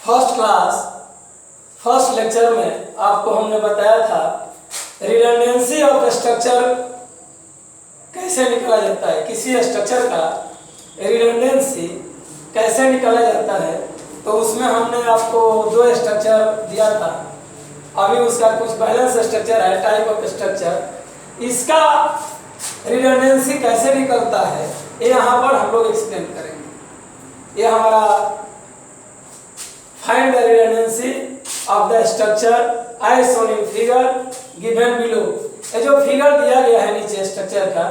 First class first lecture में आपको हमने बताया था रिडंडेंसी ऑफ स्ट्रक्चर कैसे निकाला जाता है, किसी स्ट्रक्चर का रिडंडेंसी कैसे निकाला जाता है। तो उसमें हमने आपको दो स्ट्रक्चर दिया था, अभी उसका कुछ बैलेंस स्ट्रक्चर है, टाइप ऑफ स्ट्रक्चर। इसका रिडंडेंसी कैसे निकलता है ये यहाँ पर हम लोग एक्सप्लेन करेंगे। ये हमारा find the redundancy of the structure as shown in figure given below. ये जो फिगर दिया गया है नीचे स्ट्रक्चर का,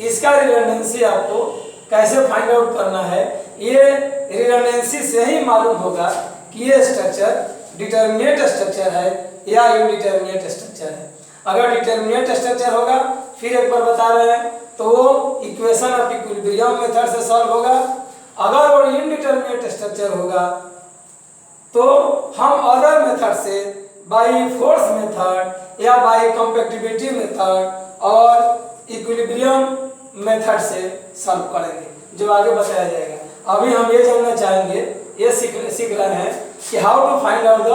इसका रिडंडेंसी आपको कैसे फाइंड आउट करना है, ये रिडंडेंसी से ही मालूम होगा कि ये स्ट्रक्चर डिटरमिनेट स्ट्रक्चर है या इनडिटरमिनेट स्ट्रक्चर है। अगर डिटरमिनेट स्ट्रक्चर होगा, फिर एक बार बता रहे हैं, तो वो इक्वेशन ऑफ इक्विलिब्रियम मेथड से सॉल्व होगा। अगर वो इनडिटरमिनेट स्ट्रक्चर होगा तो हम अदर मेथड से बाय फोर्स मेथड या बाय कंपैक्टिबिलिटी मेथड और इक्विलिब्रियम मेथड से सॉल्व करेंगे, जो आगे बताया जाएगा। अभी हम ये जानना चाहेंगे, ये सीख रहे हैं कि how to find out the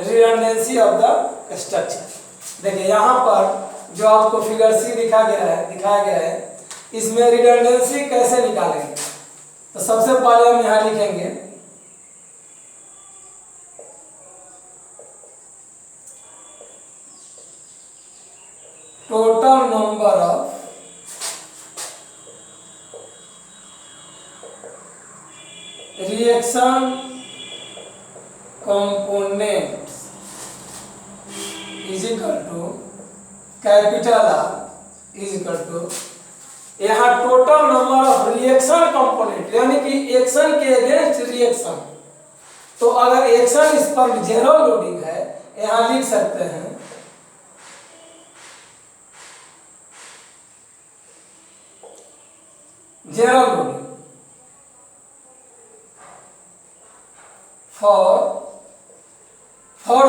redundancy of the structure. देखिए यहाँ पर जो आपको फिगर सी दिखाया गया है, इसमें रिडंडेंसी कैसे निकालेंगे। तो सबसे पहले हम यहाँ लिखेंगे total number of reaction components is equal to capital R is equal to, यहाँ total number of reaction component यानी कि एक्शन के अगेंस्ट रिएक्शन। तो अगर एक्शन इस पर जीरो लोडिंग है, यहाँ लिख सकते हैं zero loading for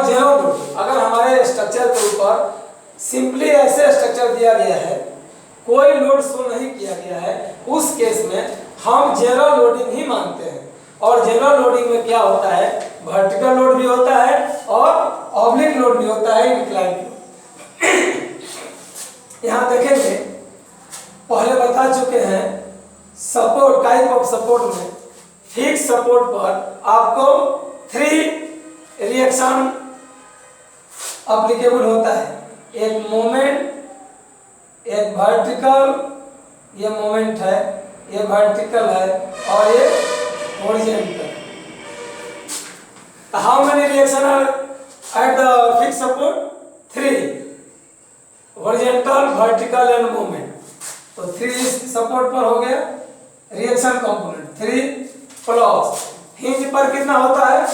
zero loading. अगर हमारे स्ट्रक्चर के ऊपर सिंपली ऐसे स्ट्रक्चर दिया गया है, कोई लोड शो नहीं किया गया है, उस केस में हम जीरो लोडिंग ही मानते हैं। और जीरो लोडिंग में क्या होता है, वर्टिकल लोड भी होता है और ऑब्लिक लोड भी होता है, इंक्लाइन लोड। यहाँ देखेंगे, पहले बता चुके हैं सपोर्ट, टाइप ऑफ सपोर्ट में फिक्स सपोर्ट पर आपको 3 रिएक्शन अप्लीकेबल होता है। एक मोमेंट, एक वर्टिकल, ये मोमेंट है, ये वर्टिकल है और ये horizontal. How many reaction are at the fix support? 3, horizontal, vertical and moment. तो 3 सपोर्ट पर हो गया रिएक्शन कंपोनेंट 3 प्लस हिंज पर कितना होता है,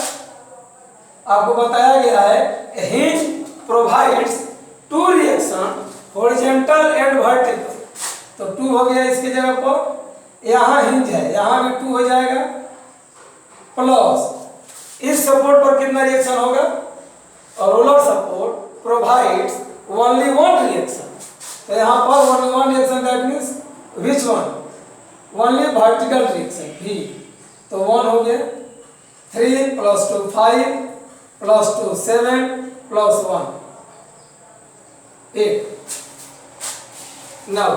आपको बताया गया है hinge provides 2 reaction horizontal and vertical. तो 2 हो गया इसके जगह पर, यहाँ हिंज है, यहाँ भी 2 हो जाएगा, प्लस इस सपोर्ट पर कितना रिएक्शन होगा, और roller support provides only 1 reaction. तो यहाँ पर only 1 reaction, that means which one, only vertical reaction भी। तो 1 हो गया, 3 + 2 5 + 2 7 + 1 8। Now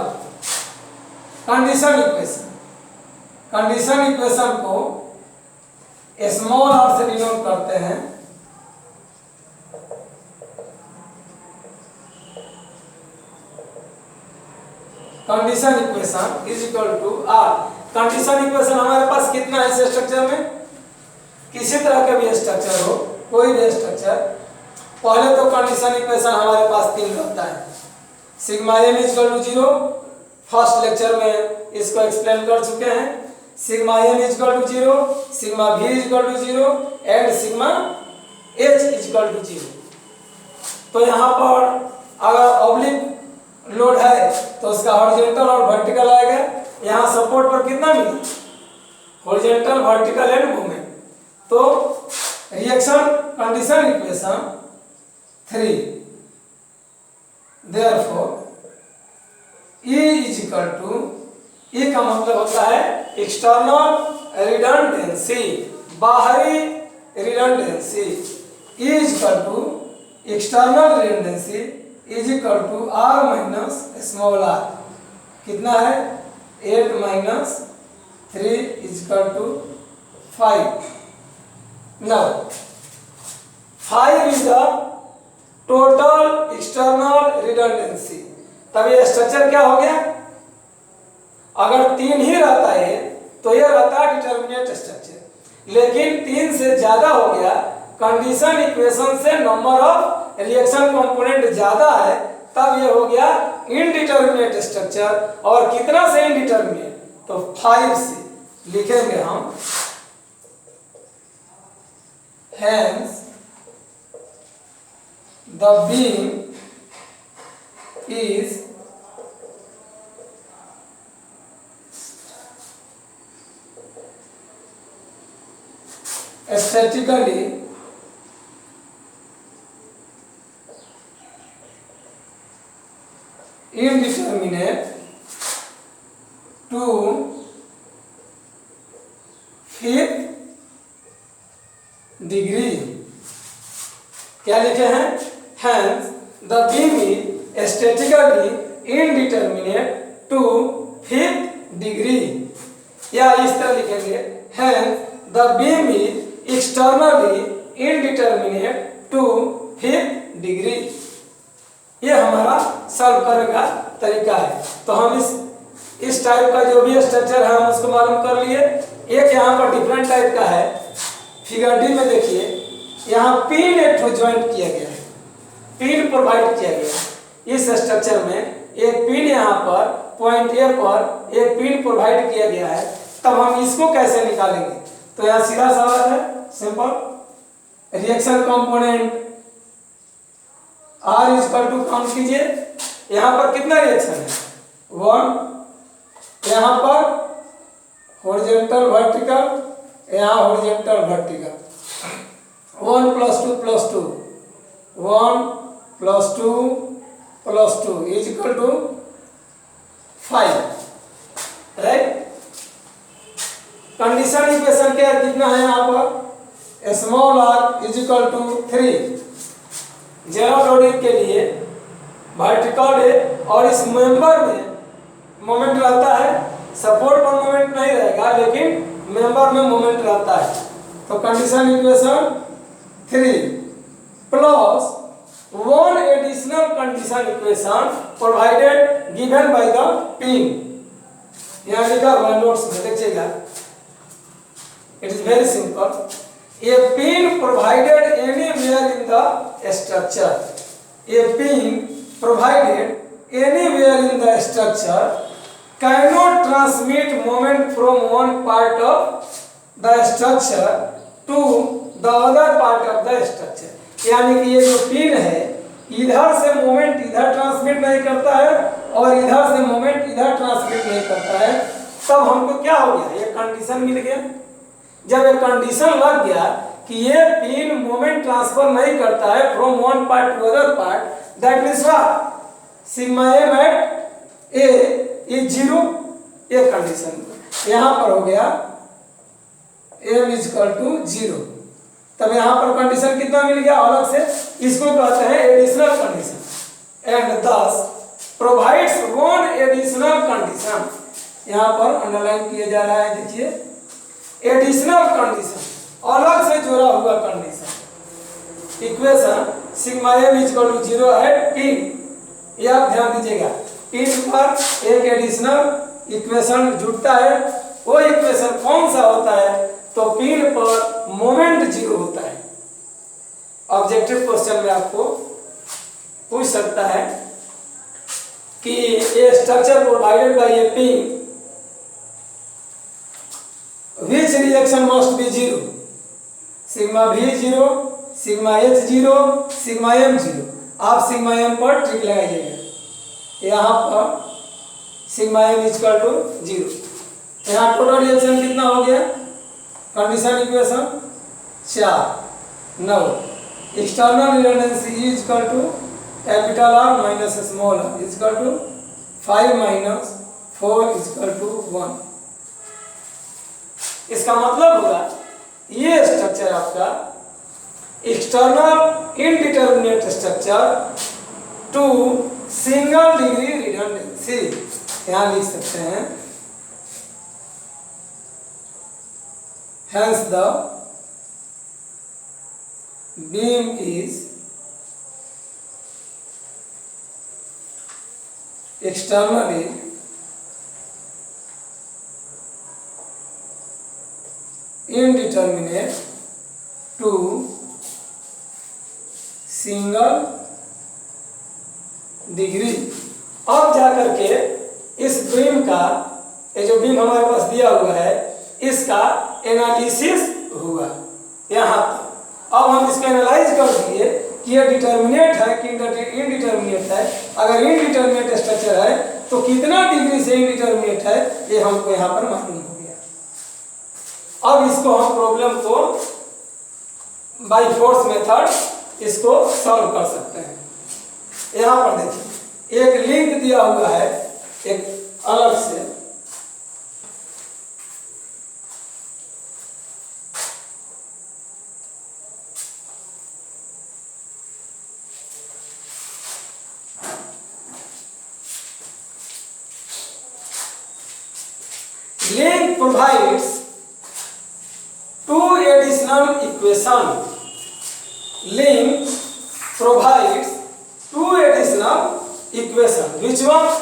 condition equation, condition equation को स्मॉल आर से डिनोट करते हैं। Condition equation is equal to r. Condition equation हमारे पास कितना है इस स्ट्रक्चर में, किसी तरह का भी स्ट्रक्चर हो, कोई भी स्ट्रक्चर, पहले तो कंडीशन इक्वेशन हमारे पास 3 रहता है। सिग्मा m = 0, फर्स्ट लेक्चर में इसको एक्सप्लेन कर चुके हैं। Sigma m = 0, sigma v = 0 and sigma h = 0। तो यहाँ पर अगर ऑब्लिक लोड है तो उसका हॉरिजॉन्टल और वर्टिकल आएगा। यहाँ सपोर्ट पर कितना मिला, हॉरिजॉन्टल, वर्टिकल एंड मोमेंट। तो reaction condition equation 3, therefore E = का मतलब होता है एक्सटर्नल रिडंडेंसी, बाहरी redundancy is equal to external redundancy is equal to r minus small r. कितना है 8 minus 3 is equal to 5। Now 5 is the total external redundancy. तब ये स्ट्रक्चर क्या हो गया? अगर 3 ही रहता है तो ये रहता है डिटर्मिनेट स्ट्रक्चर, लेकिन 3 से ज्यादा हो गया, कंडीशन इक्वेशन से नंबर ऑफ रिएक्शन कंपोनेंट ज्यादा है, तब ये हो गया इनडिटर्मिनेट स्ट्रक्चर। और कितना से इनडिटर्मिनेट? तो 5 से लिखेंगे हम hence the beam is statically indeterminate to 5th degree। क्या लिखे हैं? Hence the beam is statically indeterminate to 5th degree। या इस तरह लिखेंगे hence the beam is externally indeterminate to 5th degree। ये हमारा सॉल्व करने का तरीका है। तो हम इस टाइप का जो भी स्ट्रक्चर है हम उसको मालूम कर लिए। एक यहाँ पर डिफरेंट टाइप का है, फिगर डी में देखिए, यहाँ पिन एक ज्वाइंट किया गया है, पिन प्रोवाइड किया गया है। इस स्ट्रक्चर में एक पिन यहाँ पर पॉइंट ए पर एक पिन प्रोवाइड किया गया है। तब हम इसको कैसे निकालेंगे? तो यहाँ सीधा सवाल है, simple. Reaction component R is equal to count कीजिए, यहाँ पर कितना रिएक्शन है? 1। यहाँ पर हॉरिजॉन्टल वर्टिकल, यहाँ horizontal vertical. 1 + 2 + 2 1 + 2 + 2 is equal to 5, right. Condition equation क्या कितना है यहाँ पर? Small r is equal to 3। Zero loading के लिए वर्टिकल है और इस मेंबर में मोमेंट रहता है, सपोर्ट पर मोमेंट नहीं रहेगा लेकिन मेंबर में मोमेंट रहता है। तो condition equation 3 plus 1 additional condition equation provided given by the pin. यहाँ लिखा हुआ नोट्स में देखिएगा, it is very simple. A pin provided anywhere in the structure, a pin provided anywhere in the structure cannot transmit moment from one part of the structure to the other part of the structure। यानी कि ये जो pin है इधर से moment इधर transmit नहीं करता है और इधर से मोमेंट इधर ट्रांसमिट नहीं करता है। तब हमको क्या हो गया? ये कंडीशन मिल गया। जब एक कंडीशन लग गया कि ये पिन मोमेंट ट्रांसफर नहीं करता है from one part to other part, that means what? Sigma m at a is 0। ये कंडीशन यहाँ पर हो गया m इज इक्वल टू 0। तब यहाँ पर कंडीशन कितना मिल गया अलग से? इसको कहते हैं additional condition. And thus provides one additional condition. यहाँ पर अंडरलाइन किया जा रहा है, देखिए एडिशनल कंडीशन, अलग से जोड़ा हुआ condition. Equation sigma m is equal to 0 at pin. ये आप ध्यान दीजिएगा, पिन पर एक एडिशनल इक्वेशन जुड़ता है। वो इक्वेशन कौन सा होता है? तो पिन पर मोमेंट 0 होता है। ऑब्जेक्टिव क्वेश्चन में आपको पूछ सकता है कि ये structure provided by A pin, which reaction must be 0? Sigma v 0, sigma h 0, sigma m 0। आप सिग्मा m पर ट्रिक लगाइएगा। यहाँ पर sigma m is equal to 0। यहाँ टोटल रिएक्शन कितना हो गया? Condition equation 4 9। External redundancy is equal to capital R minus small r is equal to 5 minus 4 is equal to 1। इसका मतलब होगा ये स्ट्रक्चर आपका external indeterminate structure to single degree redundancy, यहां लिख सकते हैं। Hence the beam is externally indeterminate to single degree. अब जाकर के इस बीम का, ये जो बीम हमारे पास दिया हुआ है, इसका एनालिसिस हुआ यहाँ तक। अब हम इसको एनालाइज कर दिए कि ये डिटर्मिनेट है कि इनडिटर्मिनेट है। अगर इनडिटर्मिनेट स्ट्रक्चर है तो कितना डिग्री से इनडिटर्मिनेट है, ये हमको यहाँ पर मालूम हो गया। अब इसको हम प्रॉब्लम को बाय फोर्स मेथड इसको सॉल्व कर सकते हैं। यहाँ पर देखिए एक लिंक दिया हुआ है एक अलग से, link provides two additional equation. Link provides two additional equation. Which one?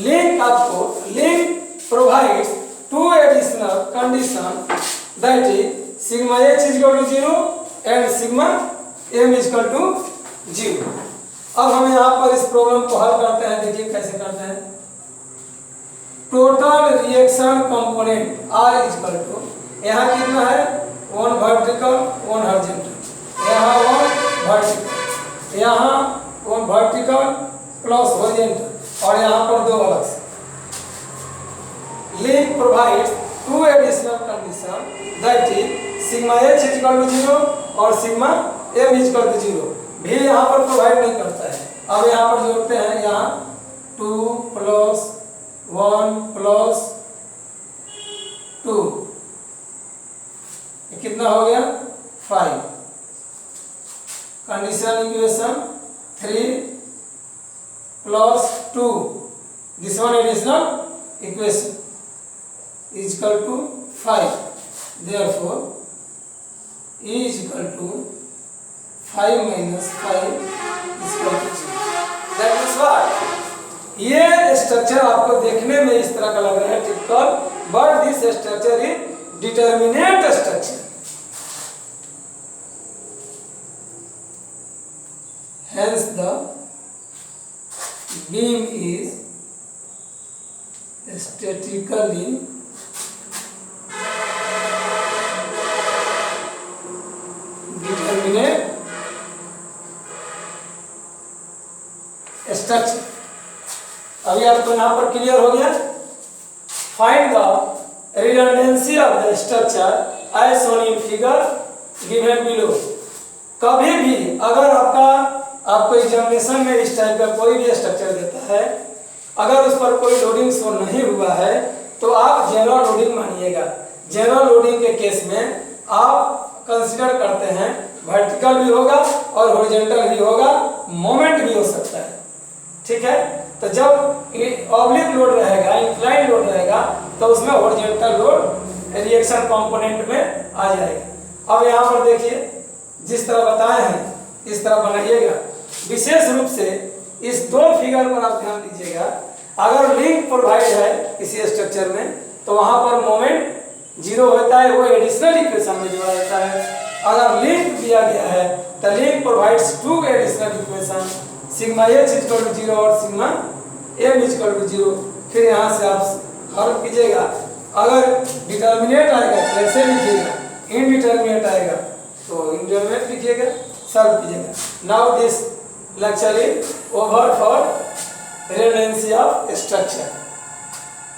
Link आपको link provides two additional condition, that is sigma h is equal to 0 and sigma m is equal to 0। अब हम यहाँ पर इस problem को हल करते हैं। देखिए कैसे करते हैं। Total reaction component R is equal to, यहाँ कितना है, 1 वर्टिकल 1 हॉरिजॉन्टल, यहाँ 1 वर्टिकल, यहाँ 1 वर्टिकल प्लस हॉरिजॉन्टल, और यहाँ पर 2 अलग से। Link provides two additional condition, that is sigma h is equal to 0 और sigma m is equal to 0 भी यहाँ पर प्रोवाइड नहीं करता है। अब यहाँ पर जोड़ते हैं, यहाँ 2 प्लस 1 प्लस 2, कितना हो गया 5। Condition equation 3 plus 2, this one additional equation is equal to 5, therefore E is equal to 5 minus 5 is equal to 0। That means what? ये स्ट्रक्चर आपको देखने में इस तरह का लग रहा है typical, but this structure is determinate structure. Hence the beam is statically determinate structure। अभी आपको यहाँ पर क्लियर हो गया। Find the redundancy of the structure as shown in figure given below. कभी भी अगर आपको एग्जामिनेशन में इस टाइप का कोई भी स्ट्रक्चर देता है, अगर उस पर कोई लोडिंग शो नहीं हुआ है तो आप जनरल लोडिंग मानिएगा। जनरल लोडिंग के केस में आप कंसीडर करते हैं वर्टिकल भी होगा और हॉरिजॉन्टल भी होगा, मोमेंट भी हो सकता है, ठीक है। तो जब ऑब्लिक लोड रहेगा, इंक्लाइन लोड रहेगा, तो उसमें हॉरिजॉन्टल लोड रिएक्शन कंपोनेंट में आ जाएगा। अब यहाँ पर देखिए जिस तरह बताए हैं इस तरह बनाइएगा। विशेष रूप से इस 2 फिगर पर आप ध्यान दीजिएगा। अगर लिंक प्रोवाइड है किसी स्ट्रक्चर में तो वहां पर मोमेंट 0 होता है, वो एडिशनल इक्वेशन में जोड़ा जाता है। अगर लिंक दिया गया है तो link provides 2 additional equation, sigma h equal to 0 और सिग्मा m इक्वल टू 0। फिर यहाँ से आप सॉल्व कीजिएगा। अगर डिटर्मिनेट आएगा तो ऐसे लिखिएगा, इनडिटर्मिनेट आएगा तो इनडिटर्मिनेट लिखिएगा, सॉल्व कीजिएगा। Now this lecture is over for redundancy of structure।